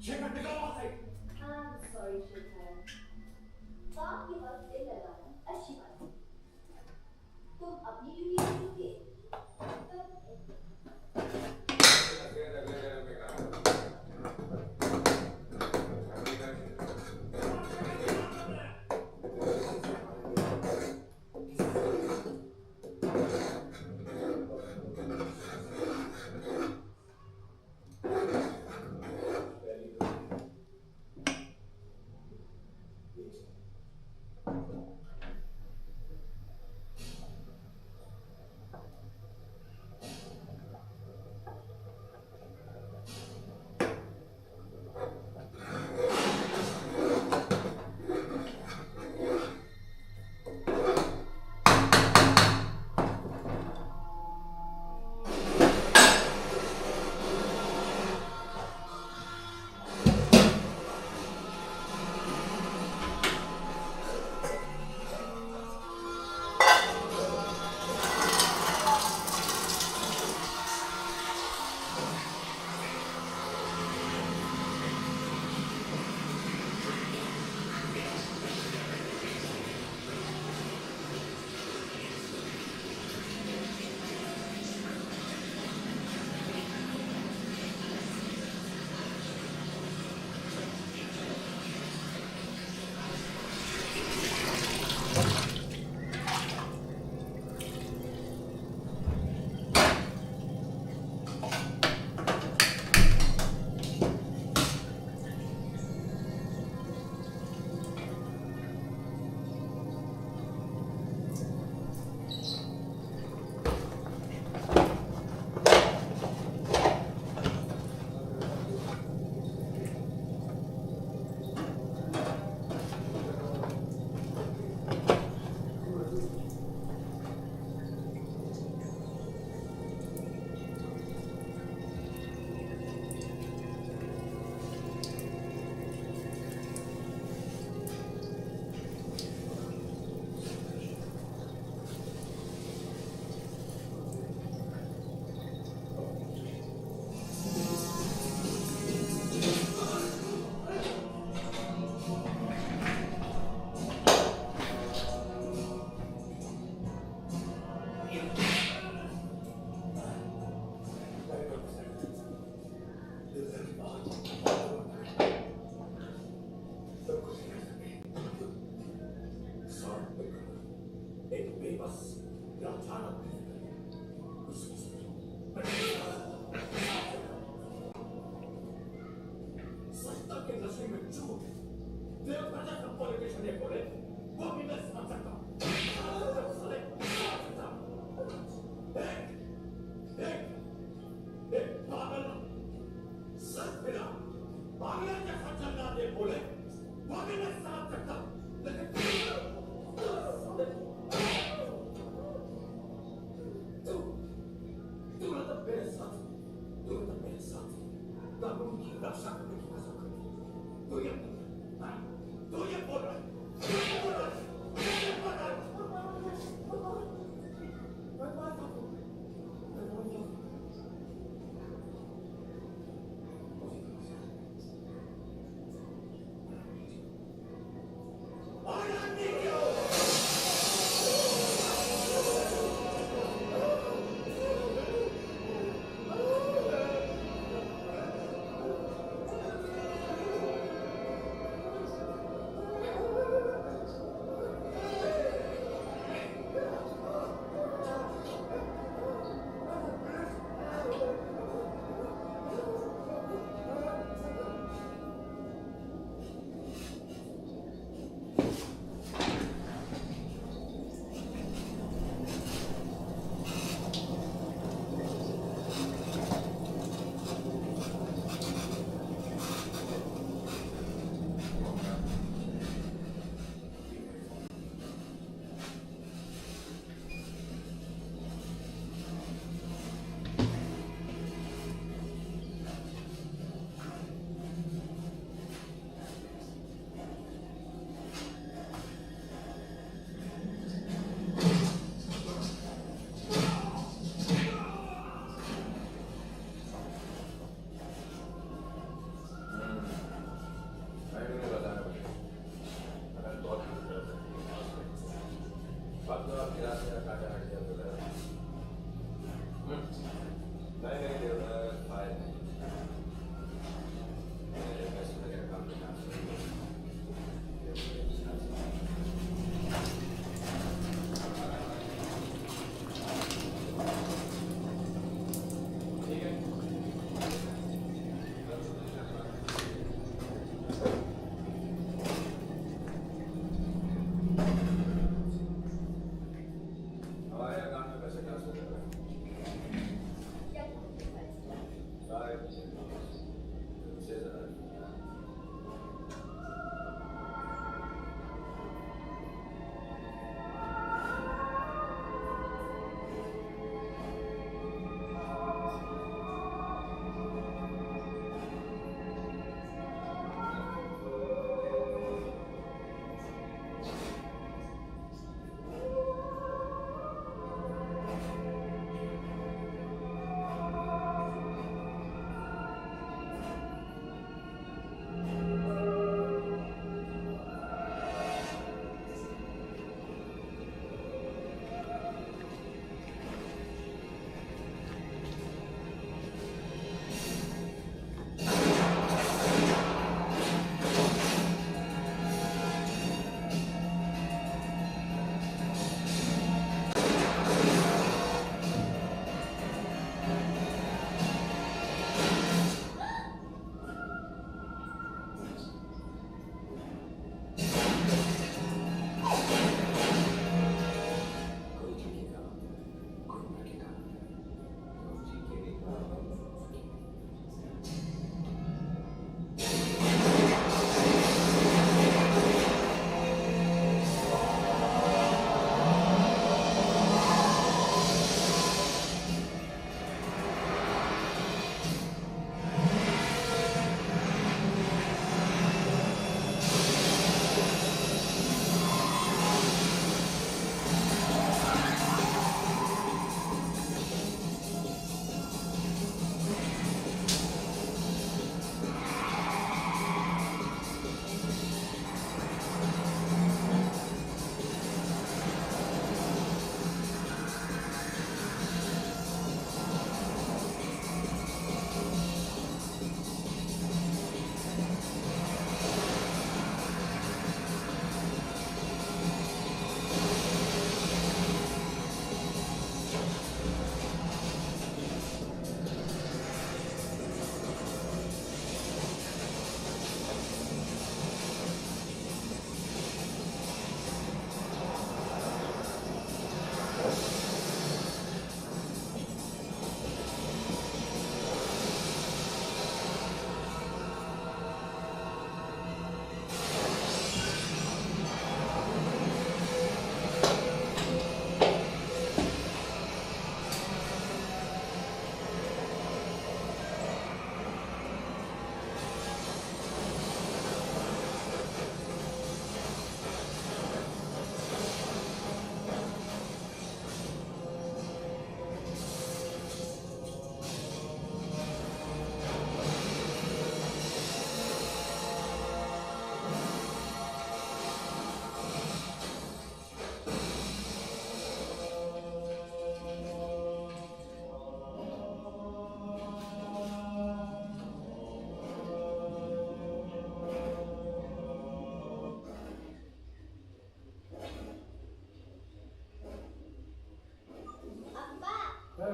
शेखर निकल वहां से। सॉरी शेखर, काम के वक्त दिल लगाना अच्छी बात है। तुम अपनी ड्यूटी करोगे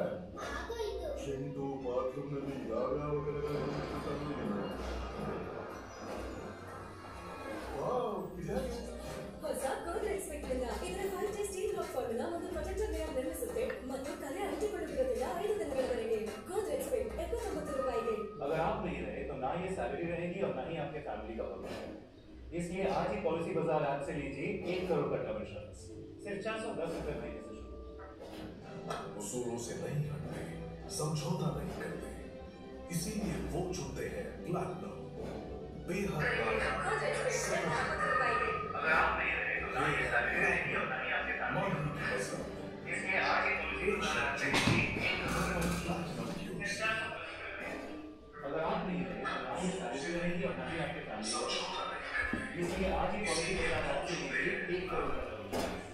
ಆಗೋಯ್ತು. ಚೆಂಡು ಬಾತ್ರೂಮ್ನಲ್ಲಿ ಯಾವ್ಯಾವ ಹೊಸ ಗೋದ್ರೇಜ್ ಸ್ಪೀಕರ್ನ ಇದರ 5G ಸ್ಟೀಲ್ ಲಾಕ್ ಫಾರ್ಮುಲಾ ಒಂದು ಪ್ರೊಟೆಕ್ಟರ್ ಲೇಯರ್ ನಿರ್ಮಿಸುತ್ತೆ ಮತ್ತು ಕಲೆ ಅಂಟಿಕೊಳ್ಳುವುದರಿಂದ 5 ದಿನಗಳವರೆಗೆ ಗೋದ್ರೇಜ್ ಸ್ಪೀಕ್ 79 ರೂಪಾಯಿಗೆ. अगर आप नहीं रहे तो ना ये सैलरी रहेगी और ना ही आपके फैमिली का भविष्य। इसलिए आज ही पॉलिसी बाजार ऐप से लीजिए 1 करोड़ का टर्म इंश्योरेंस सिर्फ 410 रुपए महीने से शुरू। उसूलों से नहीं हटते, समझौता नहीं करते, इसीलिए वो चुनते हैं प्लैटिनम। बेहद ಗೋದ್ರೇಜ್ ಸ್ಪೀಕ್ 79 ರೂಪಾಯಿಗೆ. अगर आप नहीं रहे तो ना ये सैलरी रहेगी और ना ही आपके फैमिली का भविष्य। इसलिए आज ही पॉलिसी बाजार ऐप से लीजिए 1 करोड़ का अगर आप नहीं रहे तो ना ही सैलरी रहेगी और ना ही आपके फैमिली का भविष्य। इसलिए आज ही पॉलिसी बाजार ऐप से लीजिए 1 करोड़ का टर्म इंश्योरेंस।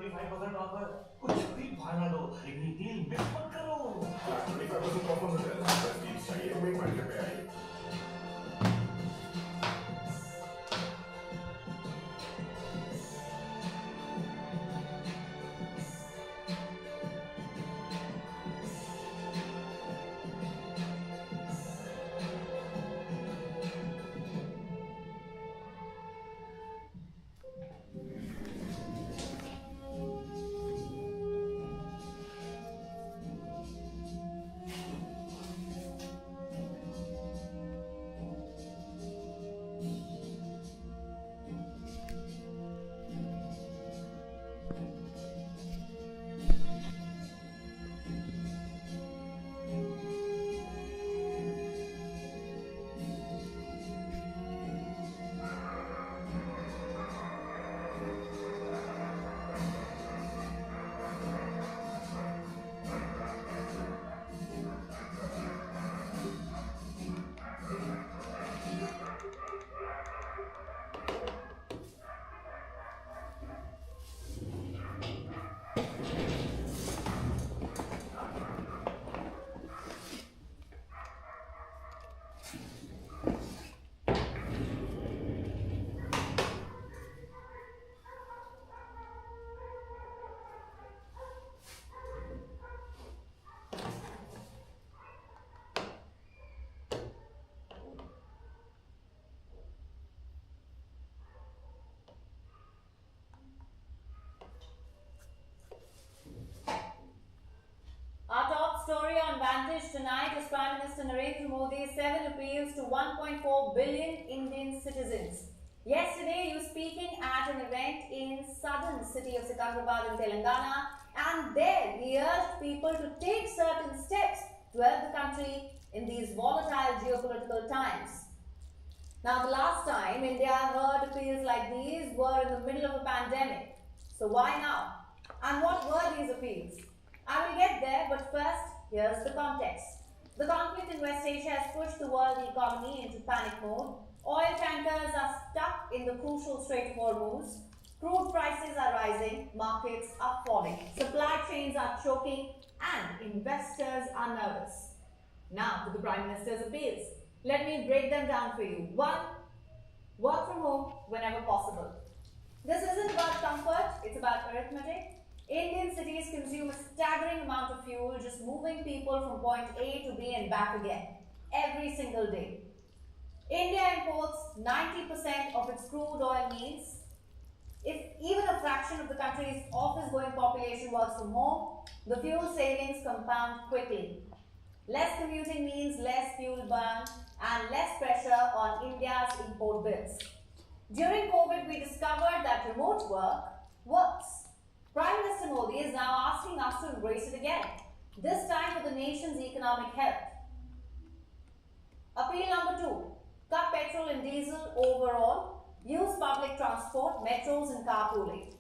25% ऑफर। कुछ भी भाड़ा दो, लेकिन डील मिस मत करो। 25% ऑफर मिल जाएगा। प्लीज चाहिए तो एक मिनट पे आइए। Our top story on Vantage tonight is Prime Minister Narendra Modi's 7 appeals to 1.4 billion Indian citizens. Yesterday, he was speaking at an event in southern city of Secunderabad in Telangana, and there he urged people to take certain steps to help the country in these volatile geopolitical times. Now, the last time India heard appeals like these were in the middle of a pandemic. So why now? And what were these appeals? I will get there, but first, here's the context. The conflict in West Asia has pushed the world economy into panic mode. Oil tankers are stuck in the crucial Strait of Hormuz. Crude prices are rising, markets are falling, supply chains are choking, and investors are nervous. Now to the Prime Minister's appeals. Let me break them down for you. 1. Work from home whenever possible. This isn't about comfort, it's about arithmetic. Indian cities consume a staggering amount of fuel just moving people from point A to B and back again, every single day. India imports 90% of its crude oil needs. If even a fraction of the country's office-going population works from home, the fuel savings compound quickly. Less commuting means less fuel burn and less pressure on India's import bills. During COVID, we discovered that remote work works. Prime Minister Modi is now asking us to embrace it again, this time for the nation's economic health. Appeal number 2, cut petrol and diesel overall, use public transport, metros and carpooling.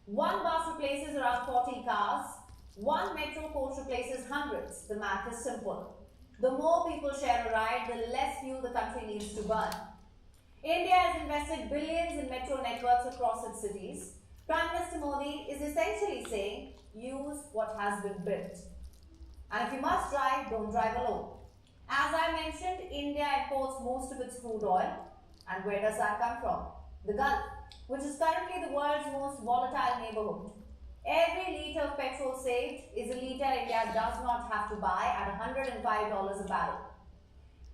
One bus replaces around 40 cars, one metro coach replaces hundreds. The math is simple. The more people share a ride, the less fuel the country needs to burn. India has invested billions in metro networks across its cities. Prime Minister Modi is essentially saying, use what has been built. And if you must drive, don't drive alone. As I mentioned, India imports most of its crude oil. And where does that come from? The Gulf, which is currently the world's most volatile neighborhood. Every litre of petrol saved is a litre India does not have to buy at $105 a barrel.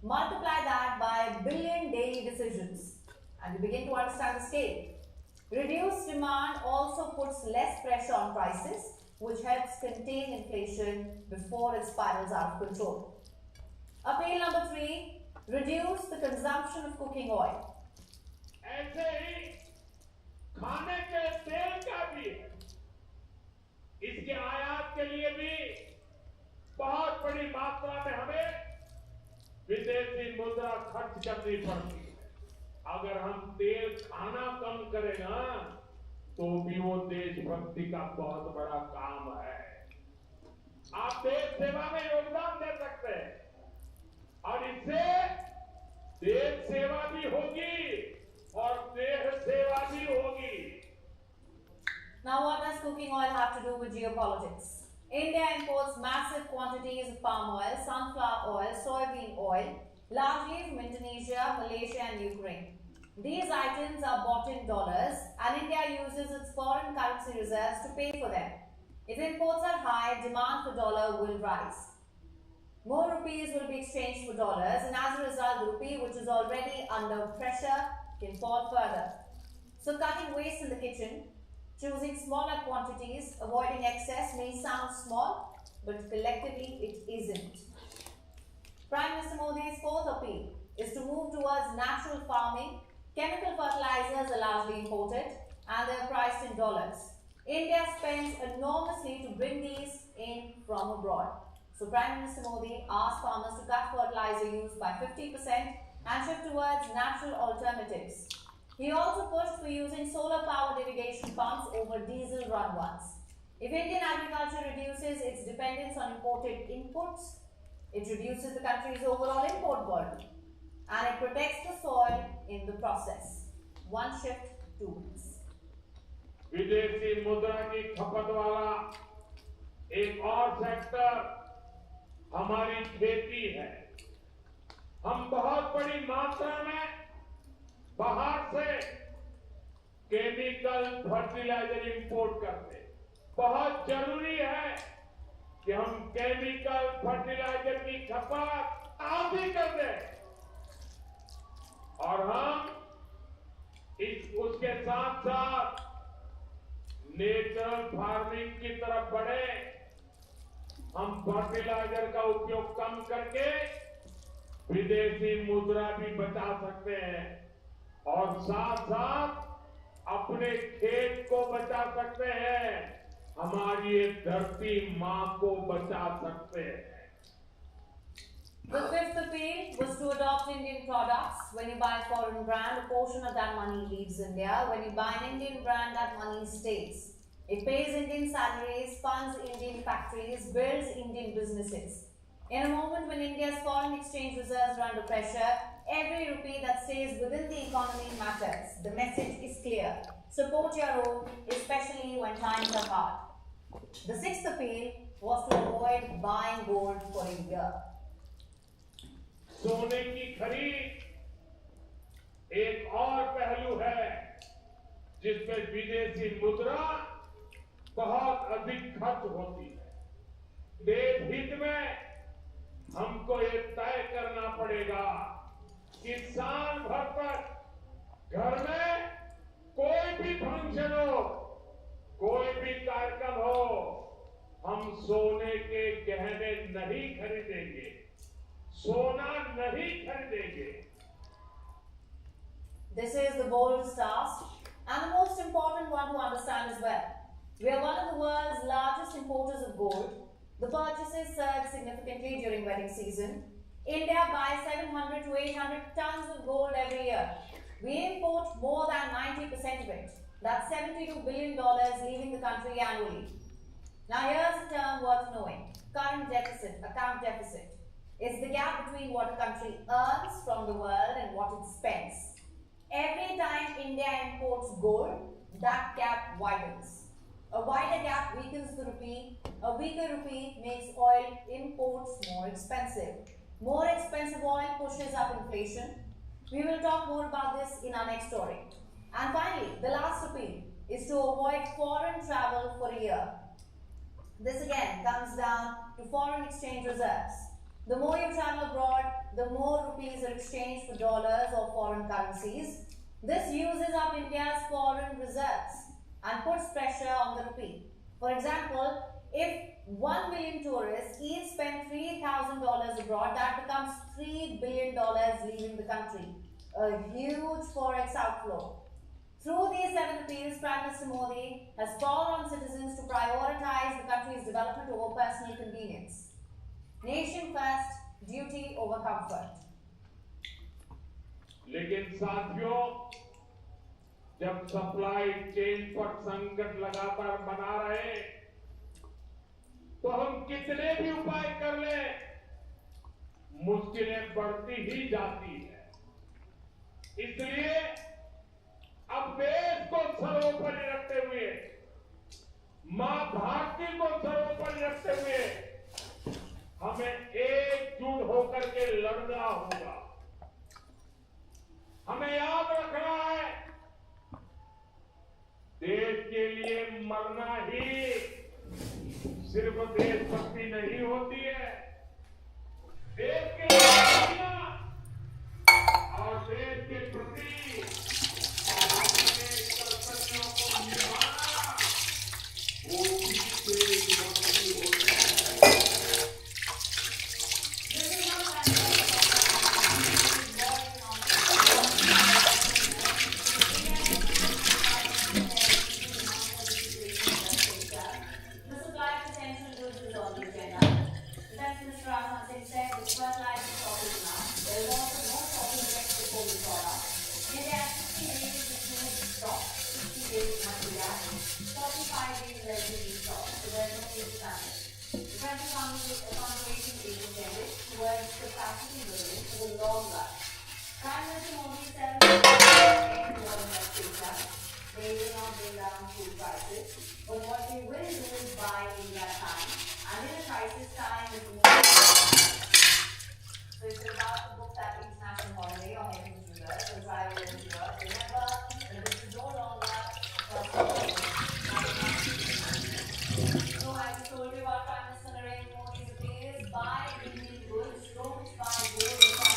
Multiply that by a billion daily decisions, and you begin to understand the scale. Reduced demand also puts less pressure on prices, which helps contain inflation before it spirals out of control. Appeal number 3, reduce the consumption of cooking oil. ऐसे ही खाने के तेल का भी है। इसके आयात के लिए भी बहुत बड़ी मात्रा में हमें विदेशी मुद्रा खर्च करनी पड़ती है। अगर हम तेल खाना कम करें ना, तो भी वो देशभक्ति का बहुत बड़ा काम है। आप देश सेवा में योगदान दे सकते हैं और इससे देश सेवा भी होगी और देश सेवा भी होगी। Now, what does cooking oil have to do with geopolitics? India imports massive quantities of palm oil, sunflower oil, soybean oil, largely from Indonesia, Malaysia, and Ukraine. These items are bought in dollars, and India uses its foreign currency reserves to pay for them. If imports are high, demand for dollar will rise. More rupees will be exchanged for dollars, and as a result, the rupee, which is already under pressure, can fall further. So, cutting waste in the kitchen, choosing smaller quantities, avoiding excess may sound small, but collectively it isn't. Prime Minister Modi's fourth appeal is to move towards natural farming. Chemical fertilizers are largely imported and they are priced in dollars. India spends enormously to bring these in from abroad. So Prime Minister Modi asked farmers to cut fertilizer use by 50% and shift towards natural alternatives. He also pushed for using solar-powered irrigation pumps over diesel-run ones. If Indian agriculture reduces its dependence on imported inputs, it reduces the country's overall import burden and it protects the soil in the process. One shift, 2 weeks. विदेशी मुद्रा की खपत वाला एक और sector हमारी खेती है। हम बहुत बड़ी मात्रा में बाहर से केमिकल फर्टिलाइजर इंपोर्ट करते हैं। बहुत जरूरी है कि हम केमिकल फर्टिलाइजर की खपत आप ही कर दें और हम उसके साथ साथ नेचुरल फार्मिंग की तरफ बढ़े। हम फर्टिलाइजर का उपयोग कम करके विदेशी मुद्रा भी बचा सकते हैं और साथ साथ अपने खेत को बचा सकते हैं, हमारी ये धरती मां को बचा सकते हैं। The fifth appeal was to adopt Indian products. When you buy a foreign brand, a portion of that money leaves India. When you buy an Indian brand, that money stays. It pays Indian salaries, funds Indian factories, builds Indian businesses. In a moment when India's foreign exchange reserves are under pressure, every rupee that stays within the economy matters. The message is clear. Support your own, especially when times are hard. The sixth appeal was to avoid buying gold for a year. सोने की खरीद एक और पहलू है जिसमें विदेशी मुद्रा बहुत अधिक खर्च होती है। देश हित में हमको ये तय करना पड़ेगा कि साल भर तक घर में कोई भी फंक्शन हो, कोई भी कार्यक्रम हो, हम सोने के गहने नहीं खरीदेंगे, सोना नहीं खरीदेंगे। This is the boldest task and the most important one to understand as well. We are one of the world's largest importers of gold. The purchases surge significantly during wedding season. India buys 700 to 800 tons of gold every year. We import more than 90% of it. That's $72 billion leaving the country annually. Now here's a term worth knowing. Current deficit, account deficit. It's the gap between what a country earns from the world and what it spends. Every time India imports gold, that gap widens. A wider gap weakens the rupee. A weaker rupee makes oil imports more expensive. More expensive oil pushes up inflation. We will talk more about this in our next story. And finally, the last appeal is to avoid foreign travel for a year. This again comes down to foreign exchange reserves. The more you travel abroad, the more rupees are exchanged for dollars or foreign currencies. This uses up India's foreign reserves and puts pressure on the rupee. For example, if 1 million tourists each spend $3,000 abroad, that becomes $3 billion leaving the country. A huge forex outflow. Through these 7 appeals, Prime Minister Modi has called on citizens to prioritize the country's development over personal convenience. Nation first, duty over comfort. लेकिन साथियों, जब supply chain पर संकट लगातार बना रहे, तो हम कितने भी उपाय कर लें, मुश्किलें बढ़ती ही जाती है। इसलिए अब देश को सर्वोपरि रखते हुए मां भारती को सर्वोपरि रखते हुए हमें एकजुट होकर के लड़ना होगा। हमें याद रखना है, देश के लिए मरना ही सिर्फ देशभक्ति नहीं होती है। देश के लिए जीना और देश के प्रति अपने कर्तव्यों को निभाना, वो भी देशभक्ति होती है। The supply of essential goods is on the agenda. Defense Minister Rajnath Singh said with fertilizer shortage now, there is also no shortage of petroleum products. India has 60 days to choose stock, 60 days must be added, 45 days relatively stock, so there is no need to panic. Defense conservation is intended towards capacity building for the long run. Prime Minister Modi said end war in West Asia. They will not bring down food prices, but what they will do is buy India time, and in a crisis time, it will be so if you're about to book that international holiday or heading to the US or drive over to Europe, remember that this is no longer a so as I told you about Prime Minister Narendra Modi's appeal, buy Indian goods, don't buy gold or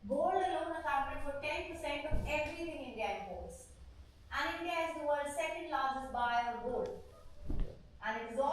Gold alone accounted for 10% of everything India imports. And India is the world's second largest buyer of gold. And it is all